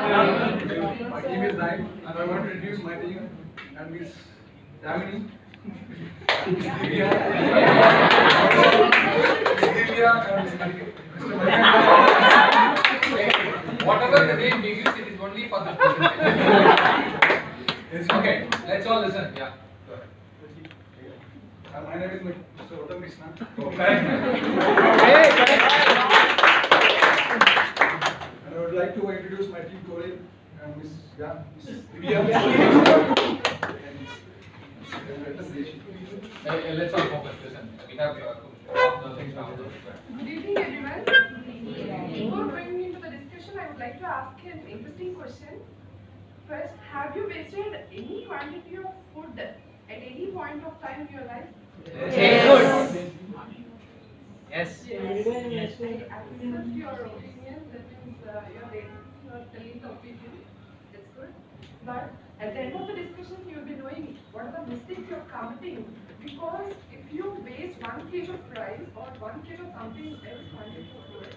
My team is 9, and I want to introduce my team and Miss Damini, and Miss Divya, and Mr. Whatever the name begins, it is only for the Okay, let's all listen. Yeah. Go ahead. And my name is Mr. Uttam Krishna. And I would like to introduce my team colleague, Miss Divya. Let's all focus. Listen, we have half the things now. Good evening, everyone. Before going into the discussion, I would like to ask you an interesting question. First, have you wasted any quantity of food at any point of time in your life? Yes. Yes. I accept your opinion. That means you're telling the opinion. That's good. But at the end of the discussion, you'll be knowing what are the mistakes you're committing. Because if you waste 1 kg of rice or 1 kg of something else quantity of food,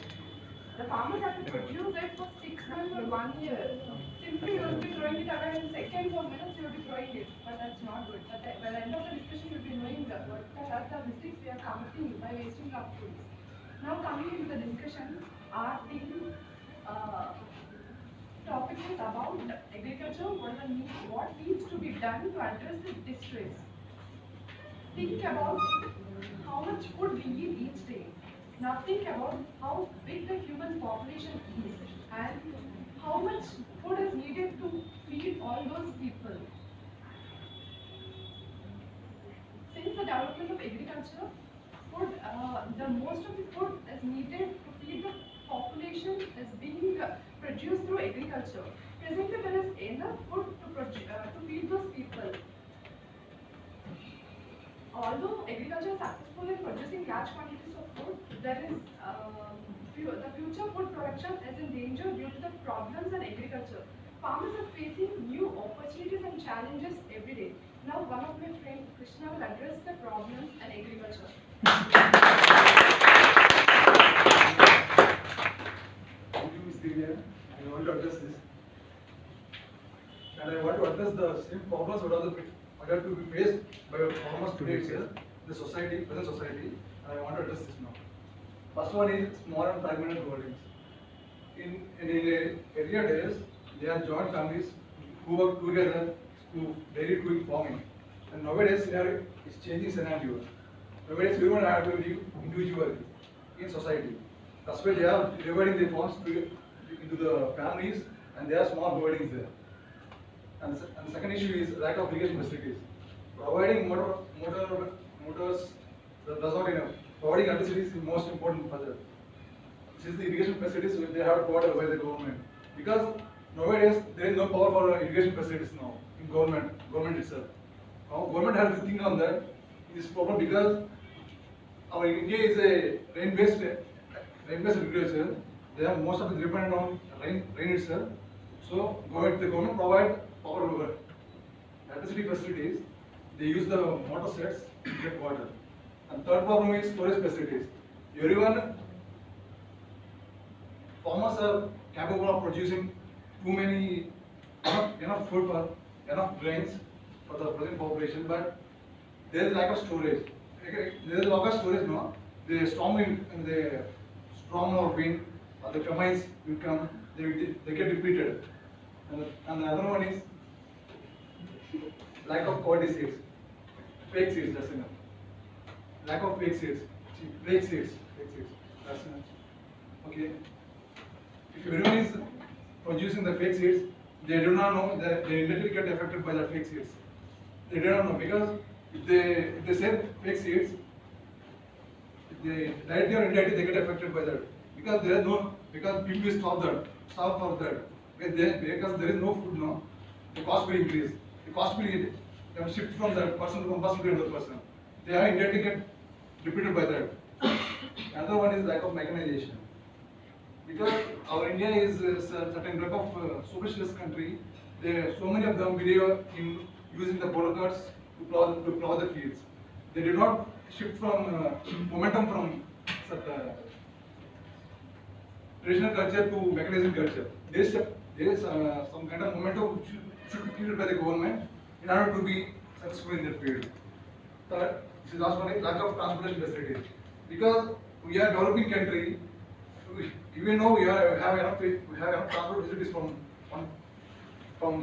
the farmers have to produce it for 6 months or 1 year. Simply you will be throwing it away in seconds or minutes, you will be throwing it. But that's not good. But by the end of the discussion, you will be knowing what are the mistakes we are committing by wasting our foods. Now coming into the discussion, our team topic is about agriculture, what needs to be done to address this distress. Think about how much food we eat each day. Now think about how big the human population is and how much food is needed to feed all those people. Since the development of agriculture, the most of the food is needed to feed the population is being produced through agriculture. Presently, there is enough food to feed those people. Although agriculture is successful in producing large quantities of food, there is the future food production is in danger due to the problems in agriculture. Farmers are facing new opportunities and challenges every day. Now, one of my friends, Krishna, will address the problems in agriculture. Thank you, Ms. Divya. I want to address this. And I want to address the same problems that are to be faced by farmers today itself, the society, present society, and I want to address this now. First one is small and fragmented holdings. In earlier days, there are joint families who work together to daily doing farming. And nowadays, scenario is changing scenario. Nowadays, everyone has to live individually in society. That's why they are dividing their farms into the families, and there are small holdings there. And the second issue is lack of irrigation facilities. Providing motors does not enough. Providing electricity is the most important for that. Since the irrigation facilities they have provided by the government. Because nowadays there is no power for irrigation facilities now in government itself. Now government has to think on that. This problem because our India is a rain-based agriculture. They have most of it dependent on rain itself. So the government provide power electricity facilities. They use the motor sets to get water. And third problem is storage facilities. Farmers are capable of producing enough food for enough grains for the present population, but there is lack of storage. There is lack of storage now. The storm or wind or the famines will come, they get depleted. And the other one is lack of quality seeds. Fake seeds, that's enough. Lack of fake seeds. Fake seeds. That's enough. Okay. If everyone is producing the fake seeds, they do not know that they immediately get affected by the fake seeds. They do not know because if they say fake seeds, directly or indirectly they get affected by that. Because people stop for that. Because there is no food now, the cost will increase. The cost will shift from that person to another person. They are indirectly get repeated by that. Another one is lack of mechanization. Because our India is a certain type of socialist country, so many of them believe in using the border carts to plow the fields. They do not shift from momentum from traditional culture to mechanization culture. They there is some kind of momentum which should be created by the government in order to be successful in that field. Third, this is last one is lack of transportation facilities. Because we are a developing country, even though we have enough transport facilities from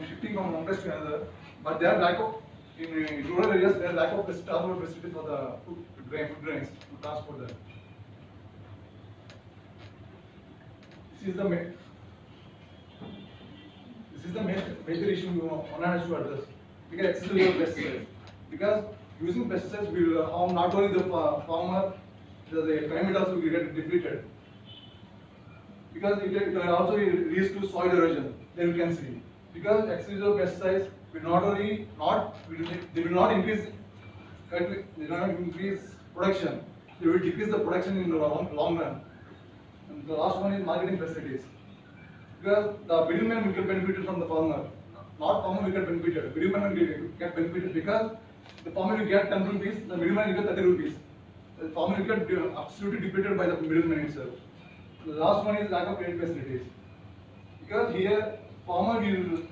shifting from one place to another, but there are lack of in rural areas there are lack of transport facilities for the food grains to transport them. This is the major issue one has to address. Because excessive use of pesticides. Because using pesticides will harm not only the farmer, the climate also will get depleted. Because it will also leads to soil erosion. Then we can see. Because excessive use of pesticides will they will not increase production. They will decrease the production in the long run. And the last one is marketing facilities. Because the middleman will get benefited from the farmer. Not farmer will get benefited. Middleman will get benefited because the farmer will get 10 rupees, the middleman will get 30 rupees. The farmer will get absolutely depleted by the middleman itself. The last one is lack of credit facilities. Because here, government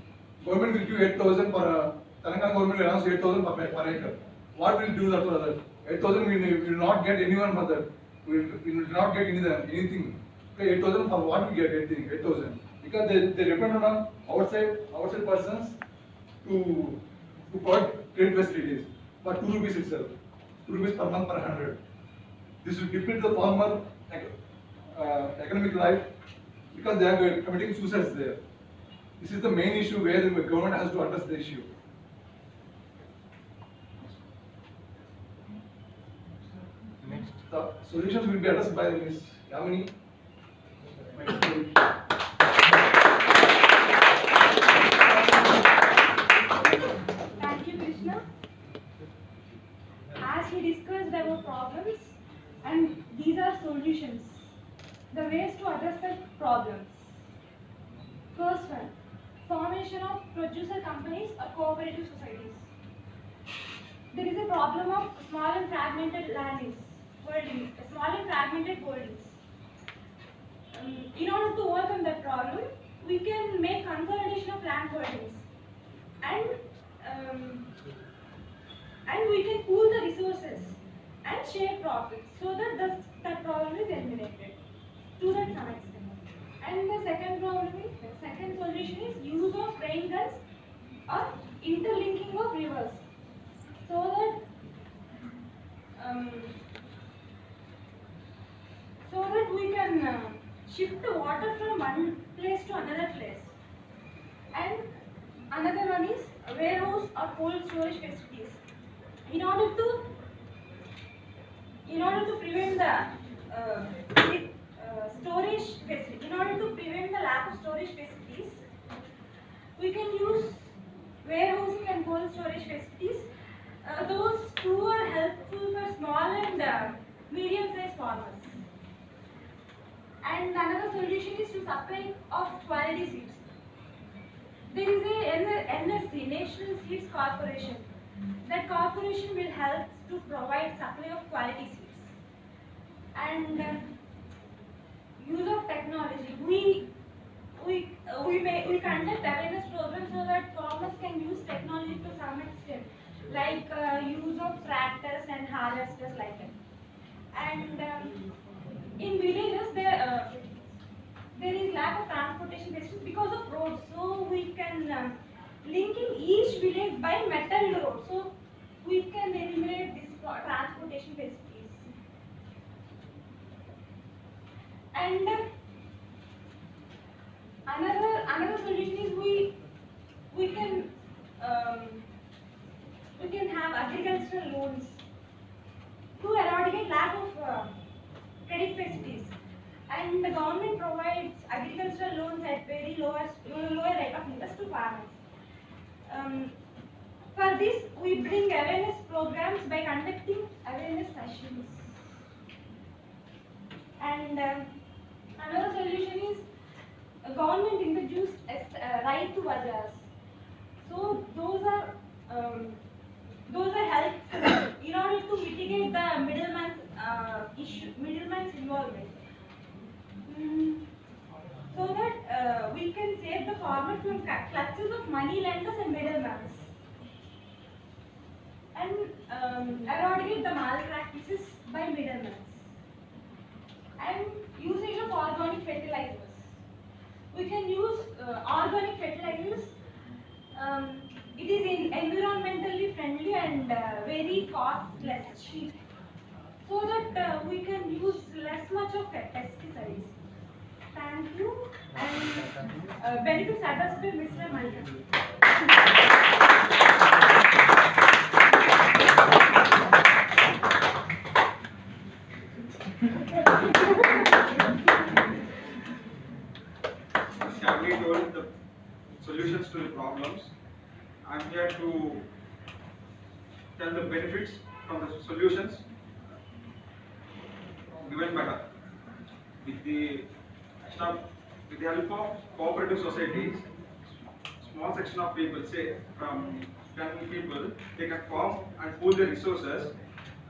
will give 8,000 per, Telangana government will announce 8,000 per acre. What will do that for others? 8,000 we will not get anyone for that. We will not get anything. Okay, 8,000 for what we get 8,000? Because they depend on outside persons to provide trade facilities for 2 rupees itself. 2 rupees per month per 100. This will deplete the farmer economic life because they are committing suicides there. This is the main issue where the government has to address the issue. Next. The solutions will be addressed by Ms. Yamini. Thank you, Krishna. As he discussed, there were problems, and these are solutions. The ways to address the problems. First one, formation of producer companies or cooperative societies. There is a problem of small and fragmented holdings. In order to overcome that problem, we can make consolidation of land holdings, and we can pool the resources and share profits so that that problem is eliminated to that some extent. And the second solution is use of rain guns or interlinking of rivers so that we can shift the water from one place to another place. And another one is warehouse or cold storage facilities. In order to prevent the lack of storage facilities, we can use warehousing and cold storage facilities. Those two are helpful for small and medium-sized farmers. And another solution is to supply of quality seeds. There is a NSC, National Seeds Corporation. That corporation will help to provide supply of quality seeds. And use of technology. We conduct awareness programs so that farmers can use technology to some extent, like use of tractors and harvesters like that. And in villages there is lack of transportation facilities because of roads. So we can linking each village by metal road. So we can eliminate this transportation facilities. And another solution is we can have agricultural loans to eradicate lack of credit facilities. And the government provides agricultural loans at very lower rate of interest to farmers. For this, we bring awareness programs by conducting awareness sessions. And another solution is government introduced right to bazars. So those are helpful in order to mitigate the middleman's involvement. So that we can save the farmer from clutches of money lenders and middlemen, and eradicate the malpractices by middlemen, and usage of organic fertilizers. We can use organic fertilizers. It is environmentally friendly and very costless, cheap, so that we can use less much of pesticides. Thank you. And benefits addressed by Mr. Malkan. Shamli told the solutions to the problems. I'm here to tell the benefits from the solutions given by her. With the help of cooperative societies, small section of people, say from 10 people, they can form and pool their resources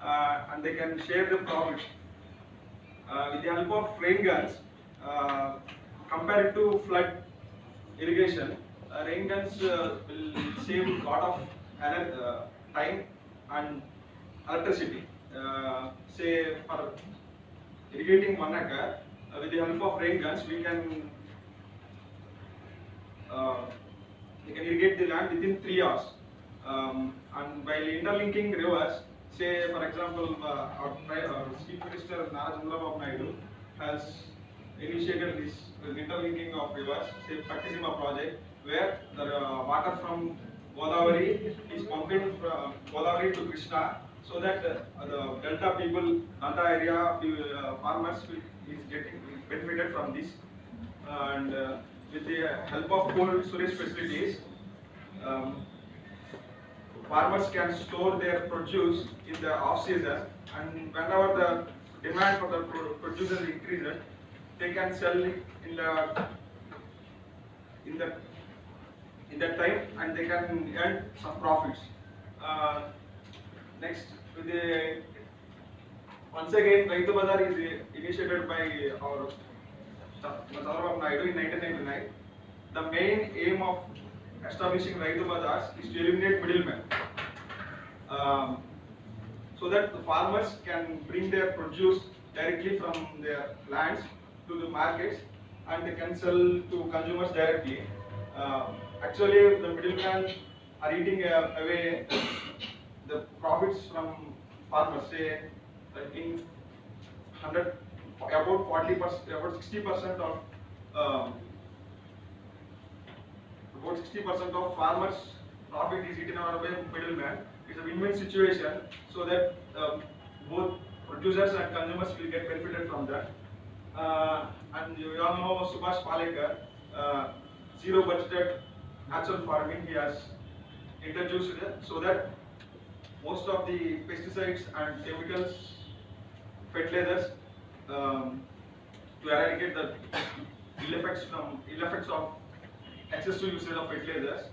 and they can share the profits. With the help of rain guns, compared to flood irrigation, rain guns will save a lot of time and electricity. Say for irrigating 1 acre, with the help of rain guns, we can irrigate the land within 3 hours. And by interlinking rivers, say for example, our Chief Minister Nara Chandrababu Naidu has initiated this interlinking of rivers, say Pattisima project, where the water from Godavari is pumping from Godavari to Krishna, so that the delta people, delta area farmers is getting benefited from this. And with the help of cold storage facilities, farmers can store their produce in the off season, and whenever the demand for the produce increases, they can sell it in that time, and they can earn some profits. Next, with the once again, Raitu Bazar is initiated by our Chandrababu Naidu in 1999. The main aim of establishing Raitu Bazars is to eliminate middlemen, so that the farmers can bring their produce directly from their lands to the markets, and they can sell to consumers directly. Actually, the middlemen are eating away the profits from farmers. Say in 100, about 40%, about 60% of about 60% of farmers' profit is eaten out by middlemen. It's a win-win situation, so that both producers and consumers will get benefited from that. And you all know Subhash Palekar, zero budgeted natural farming he has introduced it, so that most of the pesticides and chemicals, fertilizers, to eradicate the ill effects of excessive usage of fertilizers,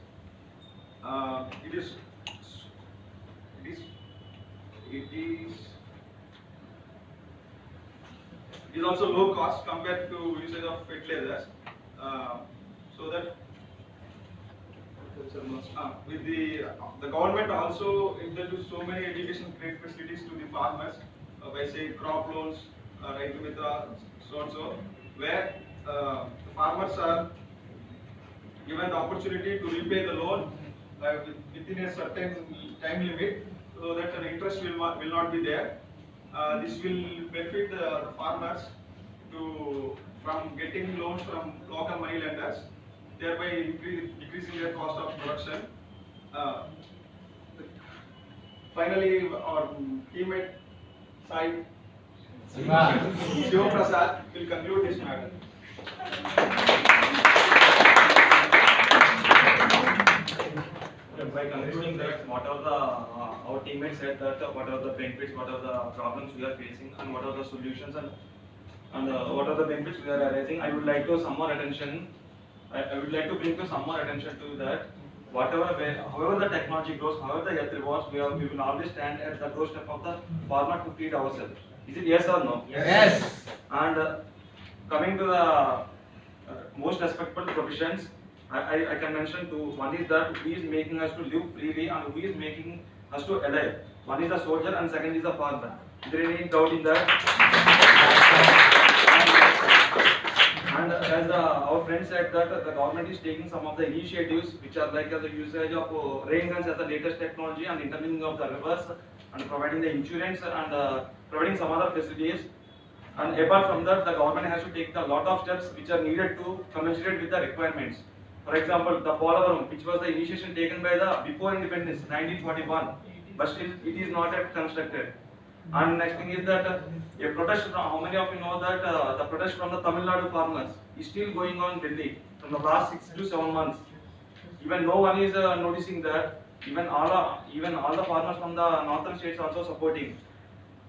it is also low cost compared to usage of fertilizers, so that with the government also introduced so many education credit facilities to the farmers by say crop loans, Raitu Mitra, so and so, where the farmers are given the opportunity to repay the loan within a certain time limit, so that the interest will not be there. This will benefit the farmers from getting loans from local money lenders, thereby decreasing their cost of production. Finally, our teammate Sai Shiva Prasad will conclude this matter. By concluding that, what are the our teammates said that what are the benefits, what are the problems we are facing, and what are the solutions, and what are the benefits we are arising. I would like to some more attention. I would like to bring to some more attention to that. However the technology grows, however the earth revolves, we will always stand at the doorstep of the farmer to feed ourselves. Is it yes or no? Yes. And coming to the most respectable professions. I can mention two. One is that who is making us to live freely and who is making us to alive. One is the soldier and second is the farmer. Is there any doubt in that? And as our friend said that the government is taking some of the initiatives which are like the usage of rain guns as the latest technology and intervening of the rivers and providing the insurance and providing some other facilities. And apart from that, the government has to take a lot of steps which are needed to commensurate with the requirements. For example, the Polavaram, which was the initiation taken by the before independence, 1941, but still it is not yet constructed. And next thing is that a protest, how many of you know that the protest from the Tamil Nadu farmers is still going on in Delhi from the last 6 to 7 months. Even no one is noticing that, even all the farmers from the northern states also supporting.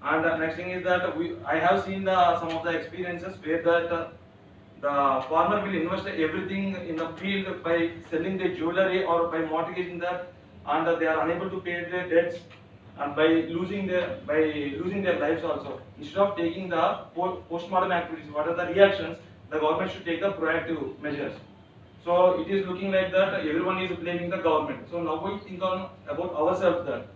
And next thing is that I have seen some of the experiences where that the farmer will invest everything in the field by selling their jewelry or by mortgaging that, and they are unable to pay their debts and by losing their lives also. Instead of taking the post-mortem activities, what are the reactions, the government should take the proactive measures. So it is looking like that everyone is blaming the government. So now we think about ourselves that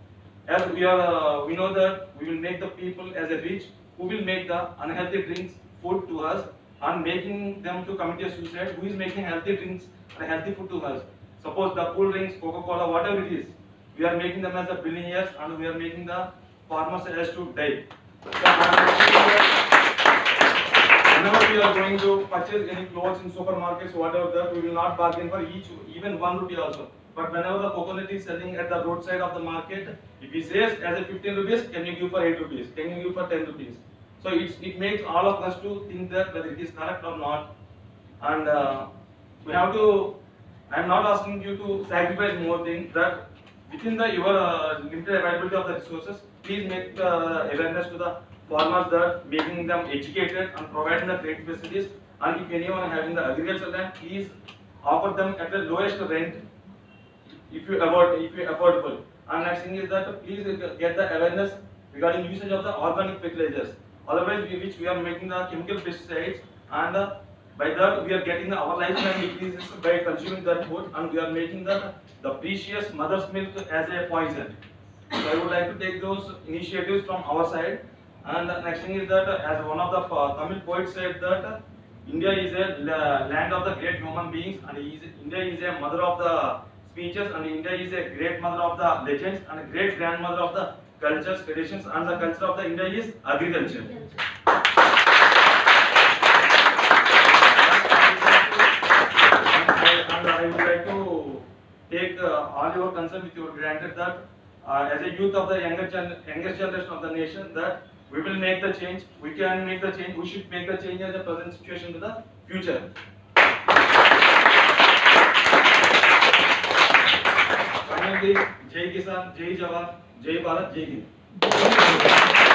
as we know that we will make the people as a rich who will make the unhealthy drinks food to us and making them to commit a suicide, who is making healthy drinks and healthy food to us. Suppose the cool drinks, Coca-Cola, whatever it is, we are making them as the billionaires and we are making the farmers as to die. Whenever we are going to purchase any clothes in supermarkets, whatever that, we will not bargain for even 1 rupee also. But whenever the coconut is selling at the roadside of the market, if he says as a 15 rupees, can you give for 8 rupees? Can you give for 10 rupees? So it makes all of us to think that whether it is correct or not. And we have to, I am not asking you to sacrifice more things, that within your limited availability of the resources, please make awareness to the farmers that making them educated and providing the great facilities. And if anyone having the agricultural land, please offer them at the lowest rent if you affordable. And next thing is that please get the awareness regarding usage of the organic fertilizers. Otherwise, we are making the chemical pesticides, and by that we are getting our lifespan decreases by consuming that food, and we are making the precious mother's milk as a poison. So I would like to take those initiatives from our side. And next thing is that as one of the Tamil poets said that India is a land of the great human beings, and India is a mother of the speeches, and India is a great mother of the legends and a great grandmother of the cultures, traditions, and the culture of the India is agriculture. And I would like to take all your concern with your granted that as a youth of the youngest generation of the nation, that we will make the change, we can make the change, we should make the change in the present situation to the future. Finally, Jai Kisan, Jai Jawan, Jai Bharat, Jai Hind.